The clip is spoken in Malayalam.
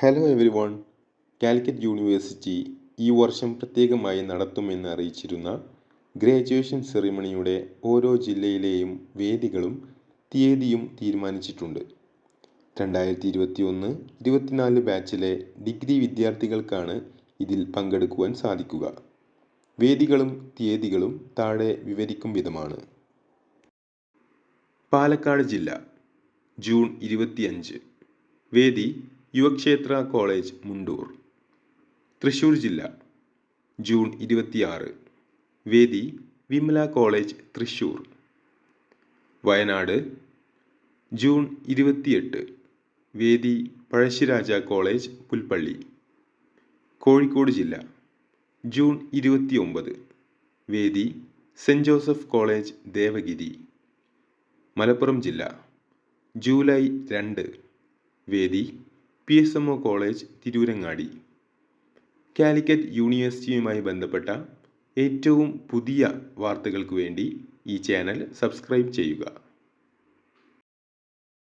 Hello every one. Calicut university ഈ വർഷം പ്രത്യേകമായി നടത്തുമെന്ന് അറിയിച്ചിരുന്ന ഗ്രാജുവേഷൻ സെറിമണിയുടെ ഓരോ ജില്ലയിലെയും വേദികളും തീയതിയും തീരുമാനിച്ചിട്ടുണ്ട്. 2021-24 ബാച്ചിലെ ഡിഗ്രി വിദ്യാർത്ഥികൾക്കാണ് ഇതിൽ പങ്കെടുക്കുവാൻ സാധിക്കുക. വേദികളും തീയതികളും താഴെ വിവരിക്കും വിധമാണ്. പാലക്കാട് ജില്ല ജൂൺ 25, വേദി യുവക്ഷേത്ര കോളേജ് മുണ്ടൂർ. തൃശ്ശൂർ ജില്ല ജൂൺ 26, വേദി വിമല കോളേജ് തൃശ്ശൂർ. വയനാട് ജൂൺ 28, വേദി പഴശ്ശിരാജ കോളേജ് പുൽപ്പള്ളി. കോഴിക്കോട് ജില്ല ജൂൺ 29, വേദി സെൻറ് ജോസഫ് കോളേജ് ദേവഗിരി. മലപ്പുറം ജില്ല ജൂലൈ 2, വേദി PSMO കോളേജ് തിരൂരങ്ങാടി. കാലിക്കറ്റ് യൂണിവേഴ്സിറ്റിയുമായി ബന്ധപ്പെട്ട ഏറ്റവും പുതിയ വാർത്തകൾക്ക് വേണ്ടി ഈ ചാനൽ സബ്സ്ക്രൈബ് ചെയ്യുക.